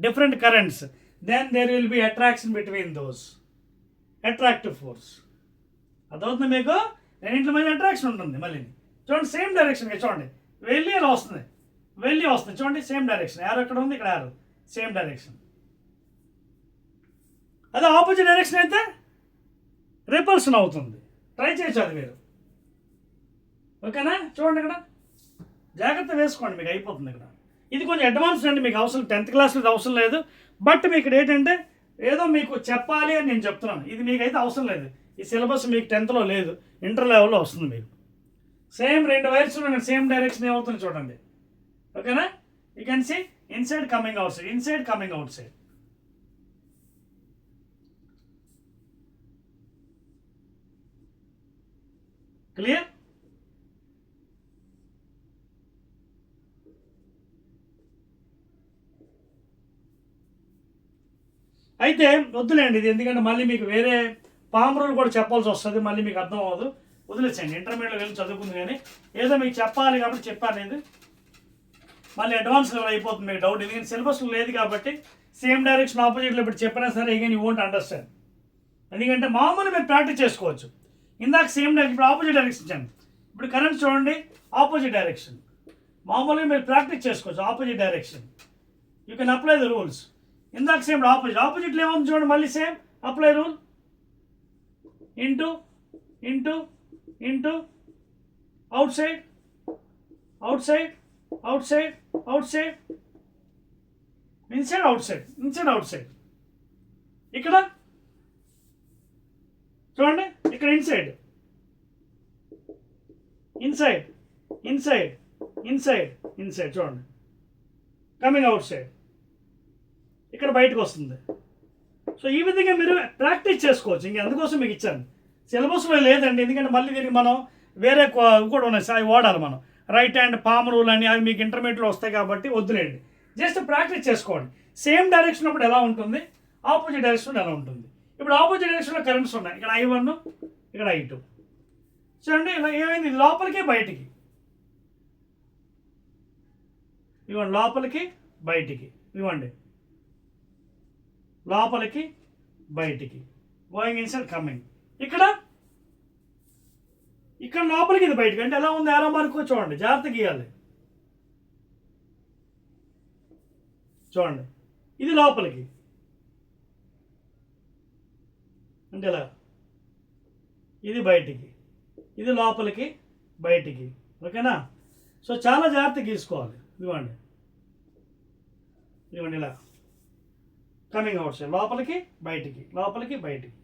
different currents, then there will be attraction between those, attractive force. అదవుతుంది మీకు. రెండింటి మధ్య అట్రాక్షన్ ఉంటుంది. మళ్ళీ చూడండి సేమ్ డైరెక్షన్గా చూడండి వెళ్ళి అలా వస్తుంది, వెళ్ళి వస్తుంది. చూడండి సేమ్ డైరెక్షన్. యారో ఇక్కడ ఉంది, ఇక్కడ యారో, సేమ్ డైరెక్షన్. అదే ఆపోజిట్ డైరెక్షన్ అయితే రిపల్షన్ అవుతుంది. ట్రై చేయొచ్చు అది మీరు, ఓకేనా? చూడండి ఇక్కడ జాగ్రత్త వేసుకోండి, మీకు అయిపోతుంది. ఇక్కడ ఇది కొంచెం అడ్వాన్స్డ్ అండి, మీకు అవసరం 10th క్లాస్లో ఇది అవసరం లేదు. బట్ మీకు ఇక్కడ ఏంటంటే ఏదో మీకు చెప్పాలి అని నేను చెప్తున్నాను. ఇది మీకైతే అవసరం లేదు. ఈ సిలబస్ మీకు 10thలో లేదు, ఇంటర్ లెవెల్లో వస్తుంది మీకు. సేమ్ రెండు వైర్స్ సేమ్ డైరెక్షన్ ఏమవుతుంది చూడండి, ఓకేనా? You can see inside coming outside, inside coming outside. Clear? అయితే వద్దులేండి ఇది, ఎందుకంటే మళ్ళీ మీకు వేరే పామ్ రూల్ కూడా చెప్పాల్సి వస్తుంది, మళ్ళీ మీకు అర్థం అవ్వదు. వదిలేసేయండి, ఇంటర్మీడియట్లో వెళ్ళి చదువుకుంది. కానీ ఏదో మీకు చెప్పాలి కాబట్టి చెప్పాను నేను. మళ్ళీ అడ్వాన్స్ లెవెల్ అయిపోతుంది మీకు డౌట్, ఎందుకంటే సిలబస్లో లేదు కాబట్టి. సేమ్ డైరెక్షన్ ఆపోజిట్లో ఇప్పుడు చెప్పినా సరే అగైన్ యూ వోంట్ అండర్స్టాండ్. ఎందుకంటే మామూలు మీరు ప్రాక్టీస్ చేసుకోవచ్చు. ఇందాక సేమ్ డైరెక్షన్, ఇప్పుడు ఆపోజిట్ డైరెక్షన్ ఇచ్చాను. ఇప్పుడు కరెంట్ చూడండి ఆపోజిట్ డైరెక్షన్. మామూలుగా మీరు ప్రాక్టీస్ చేసుకోవచ్చు opposite direction. You can apply the rules. ఇందాక సేమ్ ఆపోజిట్లో ఏముంది చూడండి, మళ్ళీ same apply rule. Into into into out side, outside, outside, outside, inside out side, inside out side. ఇక్కడ చూడండి, ఇక్కడ inside, inside, inside, inside, inside. చూడండి coming out side, ఇక్కడ బయటకు వస్తుంది. సో ఈ విధంగా మీరు ప్రాక్టీస్ చేసుకోవచ్చు. ఇంక అందుకోసం మీకు ఇచ్చాను. సిలబస్లో లేదండి, ఎందుకంటే మళ్ళీ దీనికి మనం వేరే కూడా ఉన్నాయి, అవి వాడాలి మనం. రైట్ హ్యాండ్ పామ్ రూల్ అని అవి మీకు ఇంటర్మీడియట్లో వస్తాయి కాబట్టి వద్దులేండి. జస్ట్ ప్రాక్టీస్ చేసుకోండి. సేమ్ డైరెక్షన్ అప్పుడు ఎలా ఉంటుంది, ఆపోజిట్ డైరెక్షన్ ఎలా ఉంటుంది. ఇప్పుడు ఆపోజిట్ డైరెక్షన్లో కరెంట్స్ ఉన్నాయి. ఇక్కడ I1, ఇక్కడ I2. చూడండి ఇలా ఏమైంది, లోపలికి బయటికి. ఇవ్వండి లోపలికి బయటికి, ఇవ్వండి లోపలికి బయటికి, గోయింగ్ ఇన్సైడ్ కమింగ్. ఇక్కడ ఇక్కడ లోపలికి ఇది బయటికి. అంటే ఎలా ఉంది ఆరో మార్కు చూడండి, జాగ్రత్త గీయాలి. చూడండి ఇది లోపలికి, అంటే ఇలా, ఇది బయటికి, ఇది లోపలికి బయటికి, ఓకేనా. సో చాలా జాగ్రత్తగా గీసుకోవాలి. ఇదిగోండి ఇదిగోండి ఇలా కమింగ్ అవుట్ సైడ్, లోపలికి బయటికి, లోపలికి బయటికి,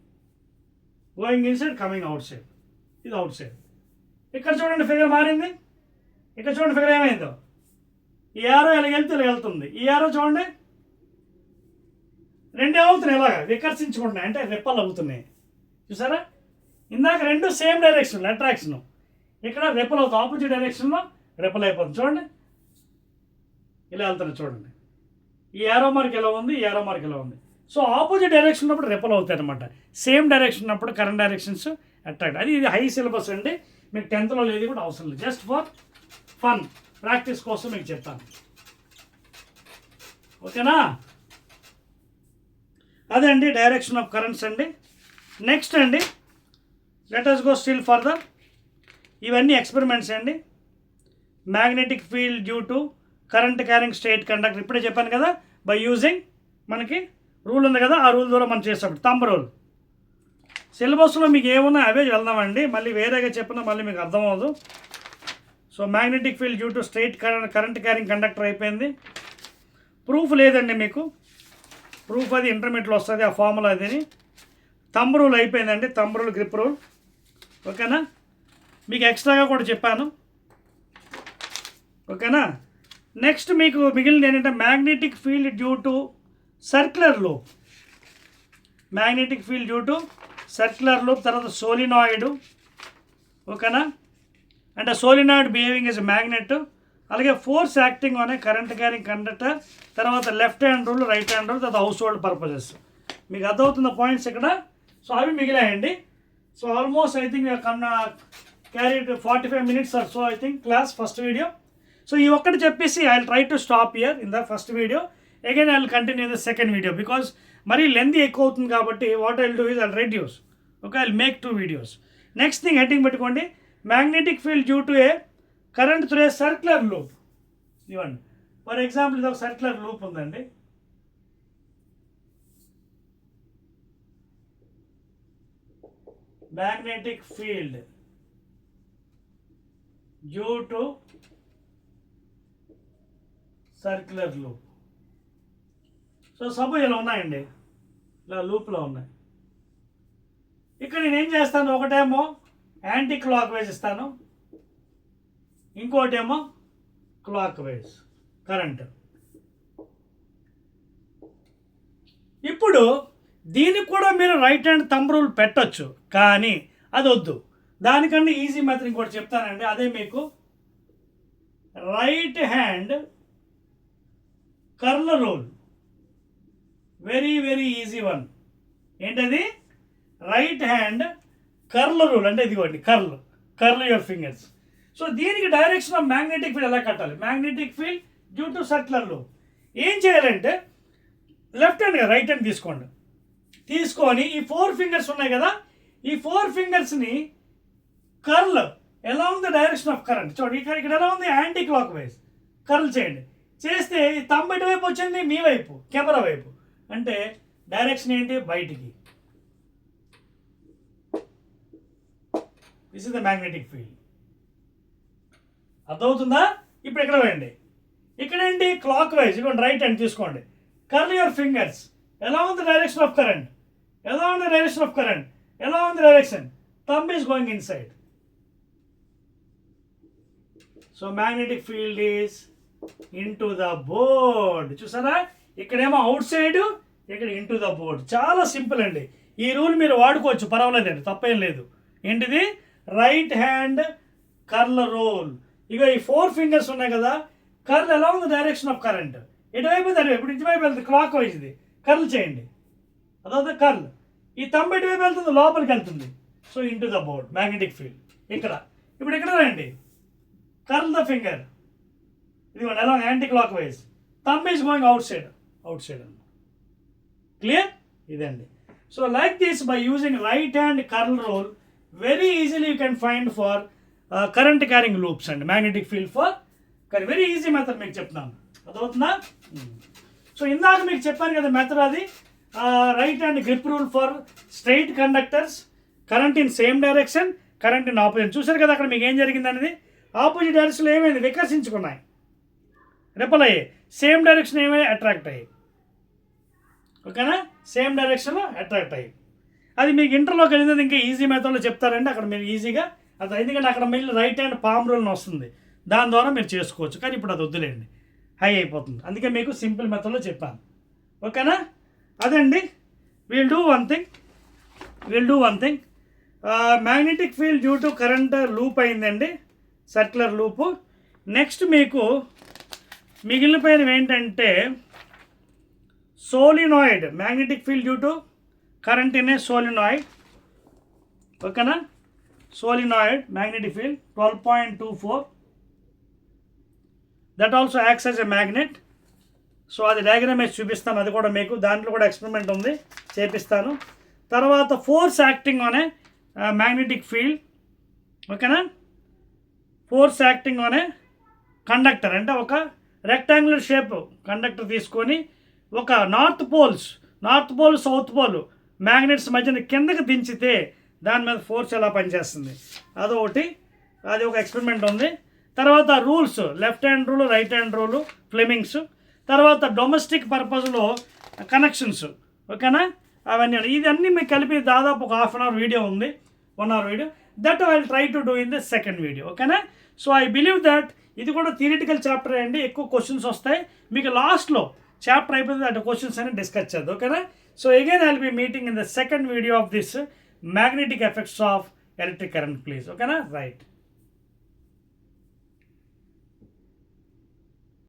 going in side, coming out side, ఇది అవుట్ సైడ్. ఇక్కడ చూడండి ఫిగర్ మారింది, ఇక్కడ చూడండి ఫిగర్ ఏమైందో, ఈ యారో ఇలా వెళ్తే ఇలా వెళ్తుంది, ఈ యారో చూడండి రెండే అవుతున్నాయి ఇలాగా వికర్షించుకుంటున్నాయి, అంటే రెప్పలు అవుతున్నాయి. చూసారా, ఇందాక రెండు సేమ్ డైరెక్షన్ అట్రాక్షన్, ఇక్కడ రెప్పలు అవుతాయి, ఆపోజిట్ డైరెక్షన్లో రెప్పలు అయిపోతుంది. చూడండి ఇలా వెళ్తున్నాయి, చూడండి ఈ యారో మార్క్ ఎలా ఉంది, ఈ యారో మార్క్ ఎలా ఉంది. సో ఆపోజిట్ డైరెక్షన్ ఉన్నప్పుడు రెప్పలు అవుతాయి అనమాట, సేమ్ డైరెక్షన్ ఉన్నప్పుడు కరెంట్ డైరెక్షన్స్ అట్రాక్ట్. అది ఇది హై సిలబస్ అండి, మీకు 10th లేదు కూడా అవసరం లేదు, జస్ట్ ఫర్ ఫన్ ప్రాక్టీస్ కోసం మీకు చెప్తాను, ఓకేనా. అదే అండి డైరెక్షన్ ఆఫ్ కరెంట్స్ అండి. నెక్స్ట్ అండి let us go still further. ఇవన్నీ ఎక్స్పెరిమెంట్స్ అండి. Magnetic field due to current carrying straight conductor, ఇప్పుడే చెప్పాను కదా, బై యూజింగ్ మనకి రూల్ ఉంది కదా, ఆ రూల్ ద్వారా మనం చేసాం థంబ్ రూల్. సిలబస్లో మీకు ఏమున్నా అవే వెళ్దామండి, మళ్ళీ వేరేగా చెప్పినా మళ్ళీ మీకు అర్థం అవ్వదు. So magnetic field due to straight current carrying conductor అయిపోయింది. ప్రూఫ్ లేదండి మీకు, ప్రూఫ్ అది ఇంటర్మీడియట్లో వస్తుంది, ఆ ఫార్ములా అదిని. థంబ్ రూల్ అయిపోయిందండి, థంబ్ రూల్, గ్రిప్ రూల్, ఓకేనా. మీకు ఎక్స్ట్రాగా కూడా చెప్పాను, ఓకేనా. నెక్స్ట్ మీకు మిగిలింది ఏంటంటే magnetic field due to circular loop, magnetic field due to circular loop, తర్వాత సోలినాయిడ్, ఓకేనా. అంటే సోలినాయిడ్ బిహేవింగ్ ఎస్ మ్యాగ్నెట్, అలాగే ఫోర్స్ యాక్టింగ్ అనే కరెంట్ క్యారింగ్ కండక్టర్, తర్వాత left hand rule, right hand rule, తర్వాత హౌస్ హోల్డ్ పర్పసెస్. మీకు అర్థమవుతున్న points ఇక్కడ. సో అవి మిగిలాయండి. So almost I think carried 45 minutes or so I think class first video. So ఈ ఒక్కటి చెప్పేసి I will try to stop here in the first video. Again I will continue the second video because మరీ length ఎక్కువ అవుతుంది కాబట్టి what I will do is I will reduce, okay, I will make 2 videos. Next thing heading పెట్టుకోండి, magnetic field due to a current through a circular loop. ఇవ్వండి for example ఇది ఒక circular loop ఉందండి, magnetic field due to circular loop. So suppose ఇలా ఉన్నాయండి, ఇలా లూప్లో ఉన్నాయి. ఇక్కడ నేనేం చేస్తాను, ఒకటేమో యాంటీ క్లాక్ వైజ్ ఇస్తాను, ఇంకోటేమో క్లాక్ వైజ్ కరెంట్. ఇప్పుడు దీనికి కూడా మీరు రైట్ హ్యాండ్ థంబ్ రూల్ పెట్టచ్చు, కానీ అది వద్దు. దానికంటే ఈజీ మెథడ్ ఇంకోటి చెప్తానండి, అదే మీకు right hand curl rule. Very very easy one. ఏంటది? Right hand curl rule. అంటే ఇదిగోండి కర్ల్ యువర్ ఫింగర్స్. సో దీనికి డైరెక్షన్ ఆఫ్ మ్యాగ్నెటిక్ ఫీల్డ్ ఎలా కట్టాలి? Magnetic field due to circular loop. ఏం చేయాలంటే లెఫ్ట్ హ్యాండ్ కదా, రైట్ హ్యాండ్ తీసుకోండి. తీసుకొని ఈ 4 fingers ఉన్నాయి కదా, ఈ 4 fingersని curl along the direction of current. చూడండి ఇక్కడ ఎలా ఉంది, యాంటీ క్లాక్ వైజ్ కర్ల్ చేయండి. చేస్తే ఈ థంబ్ ఎటువైపు వచ్చింది, మీ వైపు, కెమెరా వైపు. అంటే డైరెక్షన్ ఏంటి, బయటికి. This is the magnetic field. అర్థమవుతుందా? ఇప్పుడు ఇక్కడ వేయండి, ఇక్కడేంటి క్లాక్ వైజ్. ఇవ్వండి రైట్ హ్యాండ్ తీసుకోండి, curl your fingers along the direction of current, along the direction of current, along the direction. Thumb is going inside. So magnetic field is into the board. చూసారా, ఇక్కడేమో out side, ఇక్కడ into the board. చాలా simple అండి. ఈ rule మీరు వాడుకోవచ్చు, పర్వాలేదండి, తప్పేం లేదు. ఏంటిది? Right hand curl rule. ఇక ఈ 4 fingers ఉన్నాయి కదా, curl along the direction of current. ఎటువైపు దాని ఇప్పుడు ఇటువైపు వెళ్తుంది, క్లాక్ వైజ్. ఇది కర్ల్ చేయండి, అదొక కర్ల్. ఈ థంబ్ ఎటువైపు వెళ్తుంది, లోపలికి వెళ్తుంది. So into the board magnetic field ఇక్కడ. ఇప్పుడు ఇక్కడ రండి, కర్ల్ ద ఫింగర్. ఇదిగోండి ఎలా anti clock wise. Thumb is going out side అన్న. క్లియర్? ఇదండి. So like this, by using right hand curl rule, very easily you can find for current carrying loops and magnetic field for కానీ very easy method మీకు చెప్తున్నాను. అదవుతుందా? So ఇందాక మీకు చెప్పాను కదా method, అది right hand grip rule for straight conductors, current in same direction, current in opposite. చూసారు కదా అక్కడ మీకు ఏం జరిగింది అనేది, ఆపోజిట్ డైరెక్షన్లో ఏమైంది, వికర్షించుకున్నాయి, రిపల్ అయ్యాయి, సేమ్ డైరెక్షన్ ఏమైనా అట్రాక్ట్ అయ్యాయి. ఓకేనా, సేమ్ డైరెక్షన్లో అట్రాక్ట్ అయ్యి. అది మీకు ఇంటర్లోకి వెళ్ళినది ఇంకా ఈజీ మెథడ్లో చెప్తారండి, అక్కడ మీరు ఈజీగా అది, ఎందుకంటే అక్కడ మళ్ళీ రైట్ హ్యాండ్ పామ్ రూల్ వస్తుంది, దాని ద్వారా మీరు చేసుకోవచ్చు. కానీ ఇప్పుడు అది వద్దులేండి, హై అయిపోతుంది, అందుకే మీకు సింపుల్ మెథడ్లో చెప్పాను. ఓకేనా, అదండి. Will do one thing. Magnetic field due to current loop అయిందండి, సర్క్యులర్ లూపు. నెక్స్ట్ మీకు మిగిలిపోయినవి ఏంటంటే solenoid, magnetic field due to current in a solenoid. ఓకేనా, solenoid magnetic field 12.24, that also acts as a magnet. So అది diagram వేసి చూపిస్తాను, అది కూడా మీకు దాంట్లో కూడా ఎక్స్పెరిమెంట్ ఉంది, చేపిస్తాను. తర్వాత force acting on a magnetic field. ఓకేనా, force acting on a conductor, అంటే ఒక రెక్టాంగులర్ షేప్ కండక్టర్ తీసుకొని ఒక north pole south pole magnets మధ్యన కిందకి దించితే దాని మీద ఫోర్స్ ఎలా పనిచేస్తుంది, అదొకటి, అది ఒక ఎక్స్పెరిమెంట్ ఉంది. తర్వాత rules, left hand rule, right hand rule, Fleming's. తర్వాత డొమెస్టిక్ పర్పస్లో కనెక్షన్స్. ఓకేనా, అవన్నీ ఇదన్నీ మీకు కలిపి దాదాపు ఒక హాఫ్ అన్ అవర్ వీడియో ఉంది, 1 hour video, that I will try to do in the second video. ఓకేనా, సో ఐ బిలీవ్ దట్ ఇది కూడా థియరిటికల్ చాప్టర్ అండి, ఎక్కువ క్వశ్చన్స్ వస్తాయి మీకు. లాస్ట్లో చాప్టర్ అయిపోతుంది, అటు క్వశ్చన్స్ అని డిస్కస్ చేద్దాం. ఓకేనా, so again I will be meeting in the second video of this magnetic effects of electric current, please. Okay na, right.